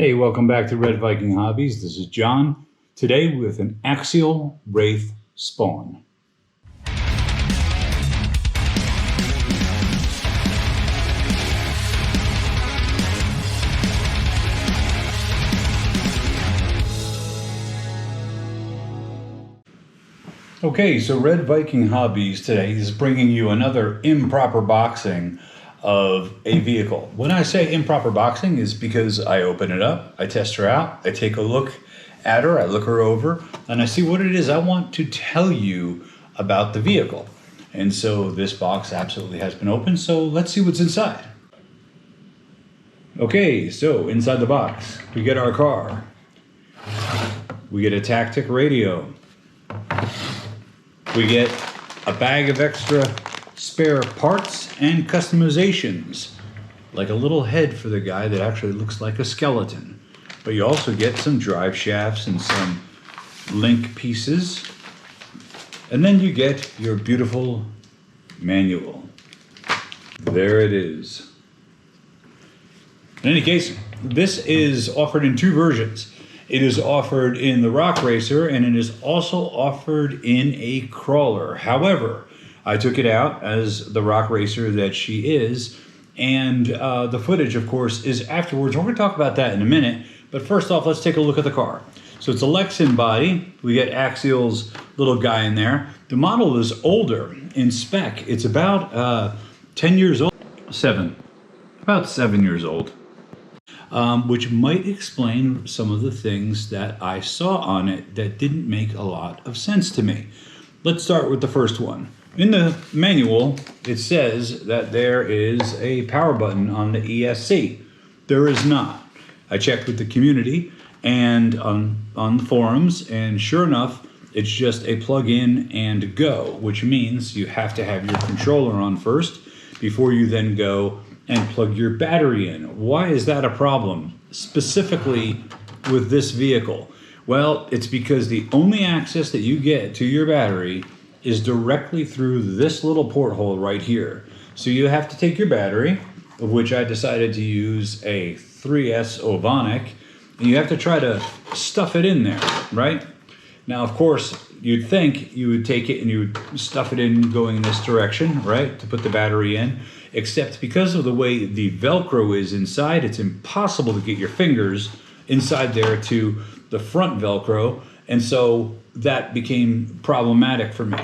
Hey, welcome back to Red Viking Hobbies. This is John. Today with an Axial Wraith Spawn. Okay, so Red Viking Hobbies today is bringing you another improper boxing of a vehicle. When I say improper boxing is because I open it up, I test her out, I take a look at her, I look her over, and I see what it is I want to tell you about the vehicle. And so this box absolutely has been opened, so let's see what's inside. Okay, so inside the box, we get our car. We get a tactic radio. We get a bag of extra spare parts and customizations, like a little head for the guy that actually looks like a skeleton. But you also get some drive shafts and some link pieces. And then you get your beautiful manual. There it is. In any case, this is offered in two versions. It is offered in the Rock Racer, and it is also offered in a crawler. However, I took it out as the Rock Racer that she is, and the footage, of course, is afterwards. We're going to talk about that in a minute, but first off, let's take a look at the car. So it's a Lexan body. We get Axial's little guy in there. The model is older in spec. It's about 10 years old. About 7 years old. Which might explain some of the things that I saw on it that didn't make a lot of sense to me. Let's start with the first one. In the manual, it says that there is a power button on the ESC. There is not. I checked with the community and on the forums, and sure enough, it's just a plug in and go, which means you have to have your controller on first before you then go and plug your battery in. Why is that a problem, specifically with this vehicle? Well, it's because the only access that you get to your battery is directly through this little porthole right here. So you have to take your battery, of which I decided to use a 3S Ovonic, and you have to try to stuff it in there, right? Now, of course, you'd think you would take it and you would stuff it in going in this direction, right, to put the battery in, except because of the way the Velcro is inside, it's impossible to get your fingers inside there to the front Velcro, and so that became problematic for me.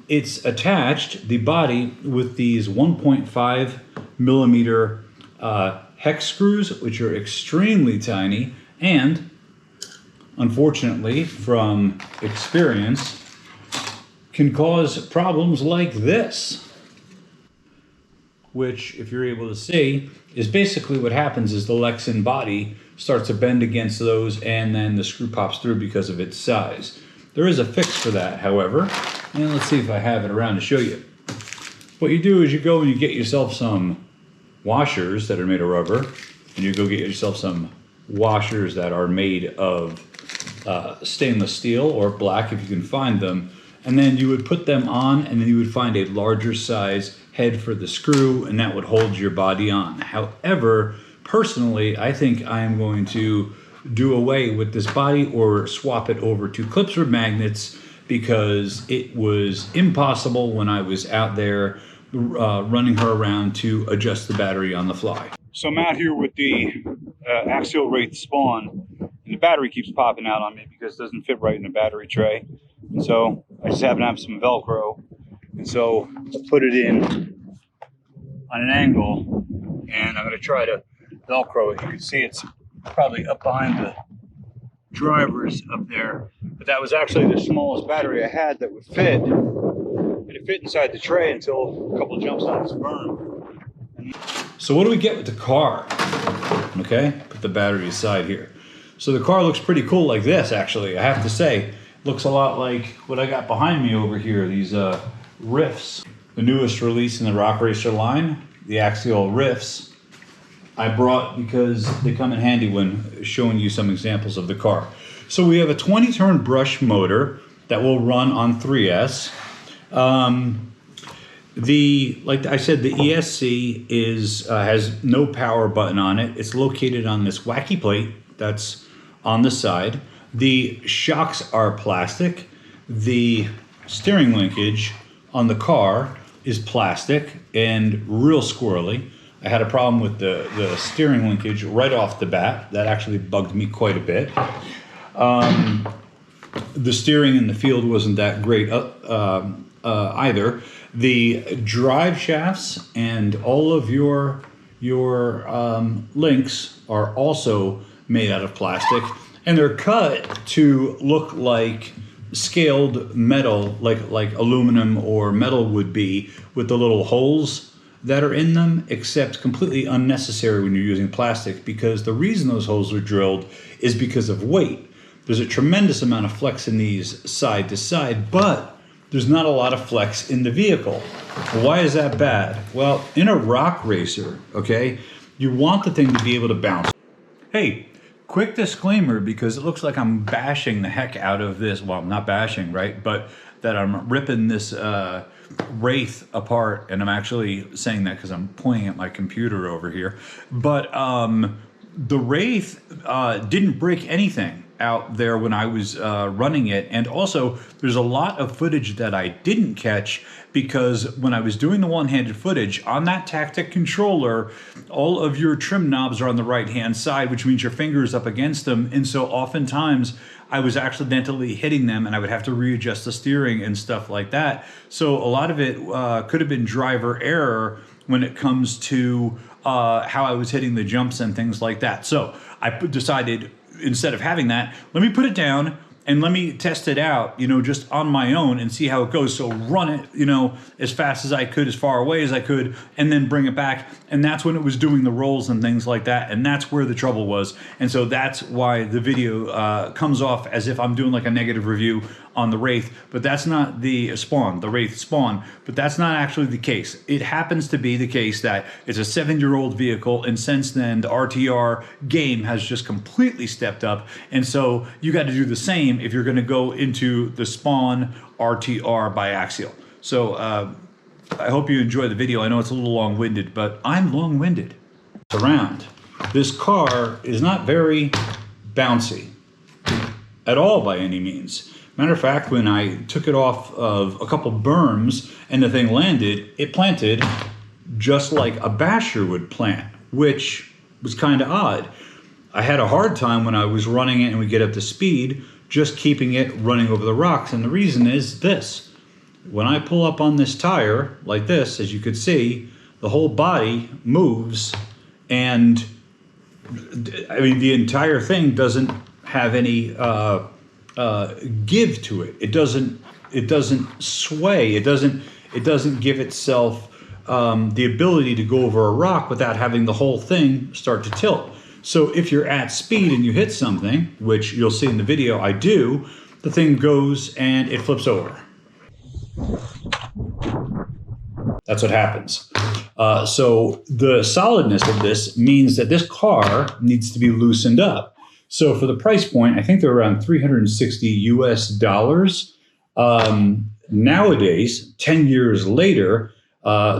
It's attached, the body, with these 1.5 millimeter hex screws, which are extremely tiny, and unfortunately, from experience, can cause problems like this, which, if you're able to see, is basically what happens is the Lexan body starts to bend against those, and then the screw pops through because of its size. There is a fix for that, however, and let's see if I have it around to show you. What you do is you go and you get yourself some washers that are made of rubber, and you go get yourself some washers that are made of stainless steel or black if you can find them, and then you would put them on, and then you would find a larger size head for the screw, and that would hold your body on. However, personally, I think I am going to do away with this body or swap it over to clips or magnets, because it was impossible when I was out there running her around to adjust the battery on the fly. So I'm out here with the Axial Wraith Spawn, and the battery keeps popping out on me because it doesn't fit right in the battery tray. And so I just happen to have some Velcro, and so I put it in on an angle, and I'm going to try to Velcro it. You can see it's probably up behind the drivers up there, but that was actually the smallest battery I had that would fit, and it fit inside the tray until a couple jumps on this berm. So what do we get with the car? Okay, put the battery aside here. So the car looks pretty cool like this, actually, I have to say. Looks a lot like what I got behind me over here, these Rifts. The newest release in the Rock Racer line, the Axial Rifts, I brought because they come in handy when showing you some examples of the car. So we have a 20-turn brush motor that will run on 3S. like I said, the ESC has no power button on it. It's located on this wacky plate that's on the side. The shocks are plastic. The steering linkage on the car is plastic and real squirrely. I had a problem with the steering linkage right off the bat. That actually bugged me quite a bit. The steering in the field wasn't that great either. The drive shafts and all of your links are also made out of plastic, and they're cut to look like scaled metal, like aluminum or metal would be, with the little holes that are in them, except completely unnecessary when you're using plastic, because the reason those holes are drilled is because of weight. There's a tremendous amount of flex in these side to side, but there's not a lot of flex in the vehicle. Why is that bad? Well, in a rock racer, okay, you want the thing to be able to bounce. Hey, quick disclaimer, because it looks like I'm bashing the heck out of this. Well, I'm not bashing, right? But that I'm ripping this Wraith apart, and I'm actually saying that because I'm pointing at my computer over here. But the Wraith didn't break anything out there when I was running it, and also there's a lot of footage that I didn't catch because when I was doing the one-handed footage on that tactic controller, all of your trim knobs are on the right hand side, which means your finger is up against them, and so oftentimes I was accidentally hitting them and I would have to readjust the steering and stuff like that. So a lot of it could have been driver error when it comes to how I was hitting the jumps and things like that. So I decided, instead of having that, let me put it down and let me test it out, you know, just on my own and see how it goes. So run it, you know, as fast as I could, as far away as I could, and then bring it back. And that's when it was doing the rolls and things like that. And that's where the trouble was. And so that's why the video comes off as if I'm doing like a negative review on the Wraith, but that's not the Spawn, the Wraith Spawn, but that's not actually the case. It happens to be the case that it's a 7-year-old vehicle, and since then the RTR game has just completely stepped up, and so you got to do the same if you're going to go into the Spawn RTR by Axial. So I hope you enjoy the video. I know it's a little long-winded, but I'm long-winded. Around. This car is not very bouncy at all by any means. Matter of fact, when I took it off of a couple berms and the thing landed, it planted just like a basher would plant, which was kind of odd. I had a hard time when I was running it and we get up to speed, just keeping it running over the rocks. And the reason is this. When I pull up on this tire like this, as you could see, the whole body moves, and I mean, the entire thing doesn't have any give to it. It doesn't sway. It doesn't give itself the ability to go over a rock without having the whole thing start to tilt. So if you're at speed and you hit something, which you'll see in the video I do, the thing goes and it flips over. That's what happens. So the solidness of this means that this car needs to be loosened up. So for the price point, I think they're around $360 US. Nowadays, 10 years later,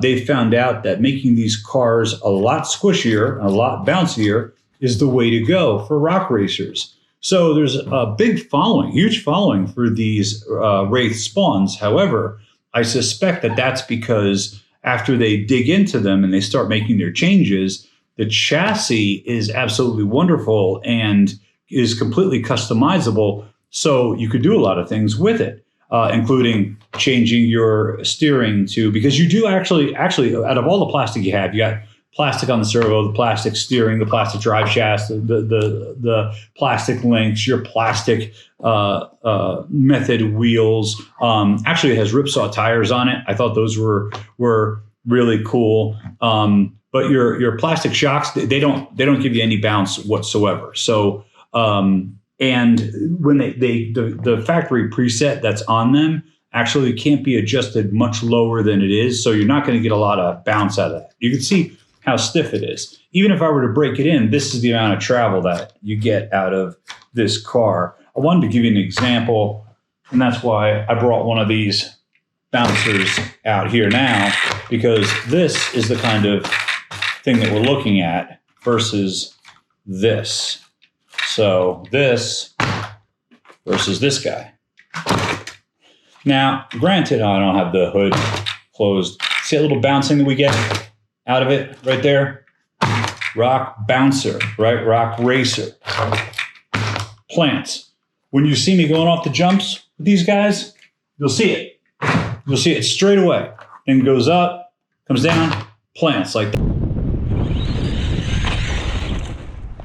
they found out that making these cars a lot squishier, a lot bouncier is the way to go for rock racers. So there's a big following, huge following for these Wraith Spawns. However, I suspect that that's because after they dig into them and they start making their changes, the chassis is absolutely wonderful and is completely customizable. So you could do a lot of things with it, including changing your steering to, because you do actually, out of all the plastic you have, you got plastic on the servo, the plastic steering, the plastic drive shafts, the plastic links, your plastic method wheels. Actually, it has ripsaw tires on it. I thought those were really cool. But your plastic shocks, they don't give you any bounce whatsoever. So and when the factory preset that's on them actually can't be adjusted much lower than it is, so you're not going to get a lot of bounce out of that. You can see how stiff it is. Even if I were to break it in, this is the amount of travel that you get out of this car. I wanted to give you an example, and that's why I brought one of these bouncers out here now, because this is the kind of thing that we're looking at versus this. So this versus this guy. Now, granted, I don't have the hood closed. See a little bouncing that we get out of it right there? Rock bouncer, right? Rock racer. Plants. When you see me going off the jumps with these guys, you'll see it. You'll see it straight away. And goes up, comes down, plants like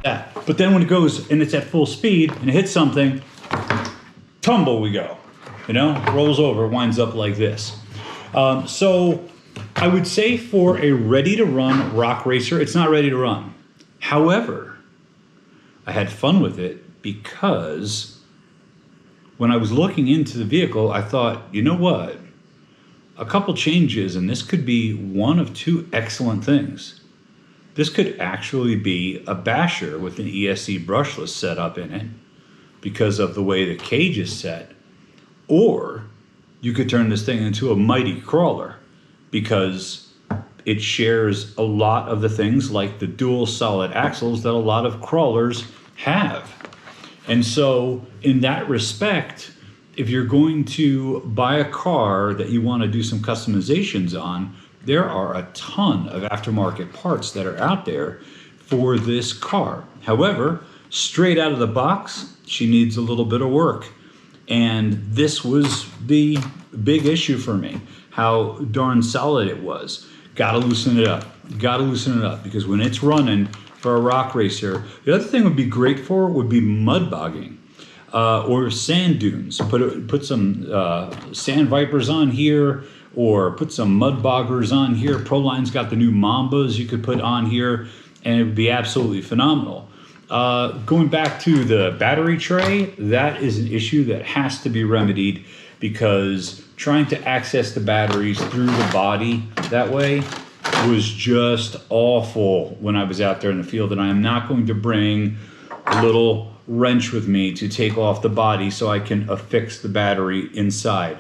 that. But then when it goes and it's at full speed and it hits something, tumble we go. You know, rolls over, winds up like this. So I would say for a ready-to-run rock racer, it's not ready to run. However, I had fun with it because when I was looking into the vehicle, I thought, you know what? A couple changes, and this could be one of two excellent things. This could actually be a basher with an ESC brushless setup in it because of the way the cage is set. Or you could turn this thing into a mighty crawler because it shares a lot of the things like the dual solid axles that a lot of crawlers have. And so in that respect, if you're going to buy a car that you want to do some customizations on, there are a ton of aftermarket parts that are out there for this car. However, straight out of the box, she needs a little bit of work. And this was the big issue for me, how darn solid it was. Gotta loosen it up. Gotta loosen it up, because when it's running for a rock racer, the other thing would be great for would be mud bogging or sand dunes. Put some sand vipers on here, or put some mud boggers on here. Proline's got the new Mambas you could put on here, and it would be absolutely phenomenal. Going back to the battery tray, that is an issue that has to be remedied, because trying to access the batteries through the body that way was just awful when I was out there in the field. And I am not going to bring a little wrench with me to take off the body so I can affix the battery inside.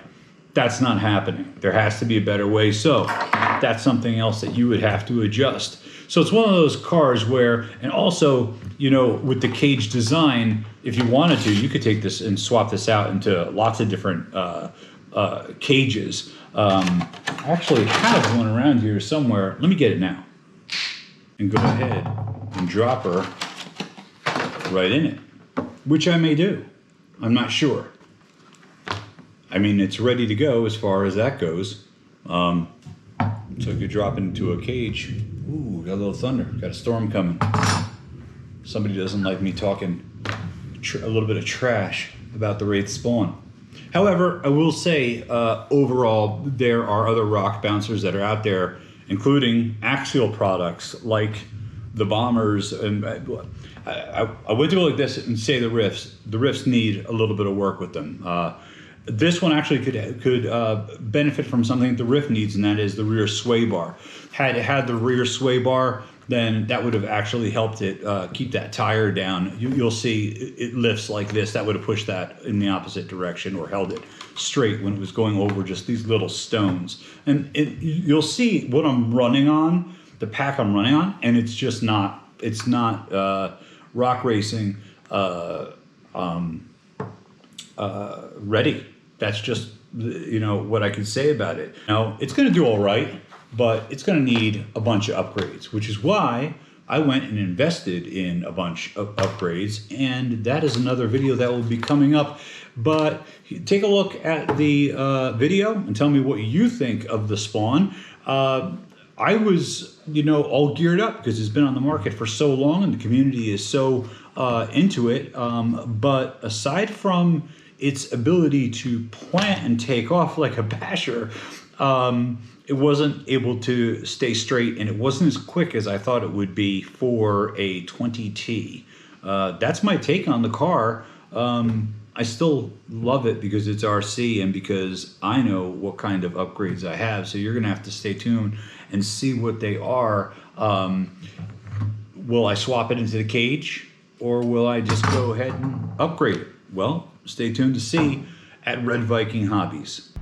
That's not happening. There has to be a better way. So that's something else that you would have to adjust. So it's one of those cars where, and also, you know, with the cage design, if you wanted to, you could take this and swap this out into lots of different cages. I actually have one around here somewhere. Let me get it now. And go ahead and drop her right in it, which I may do. I'm not sure. I mean, it's ready to go as far as that goes. So you could drop it into a cage. Ooh, got a little thunder. Got a storm coming. Somebody doesn't like me talking a little bit of trash about the Wraith Spawn. However, I will say, overall, there are other rock bouncers that are out there, including Axial products like the Bombers. And I went to go like this and say the Rifts. The Rifts need a little bit of work with them. This one actually could benefit from something that the Rift needs, and that is the rear sway bar. Had it had the rear sway bar, then that would have actually helped it keep that tire down. You'll see it lifts like this. That would have pushed that in the opposite direction or held it straight when it was going over just these little stones. And you'll see what I'm running on, the pack I'm running on, and it's just not, it's not rock racing ready. That's just, you know, what I can say about it. Now, it's going to do all right, but it's going to need a bunch of upgrades, which is why I went and invested in a bunch of upgrades, and that is another video that will be coming up. But take a look at the video and tell me what you think of the Spawn. I was, you know, all geared up because it's been on the market for so long and the community is so into it. But aside from its ability to plant and take off like a basher, it wasn't able to stay straight, and it wasn't as quick as I thought it would be for a 20T. That's my take on the car. I still love it because it's RC and because I know what kind of upgrades I have. So you're going to have to stay tuned and see what they are. Will I swap it into the cage, or will I just go ahead and upgrade it? Well, stay tuned to see at Red Viking Hobbies.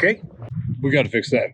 Okay, we got to fix that.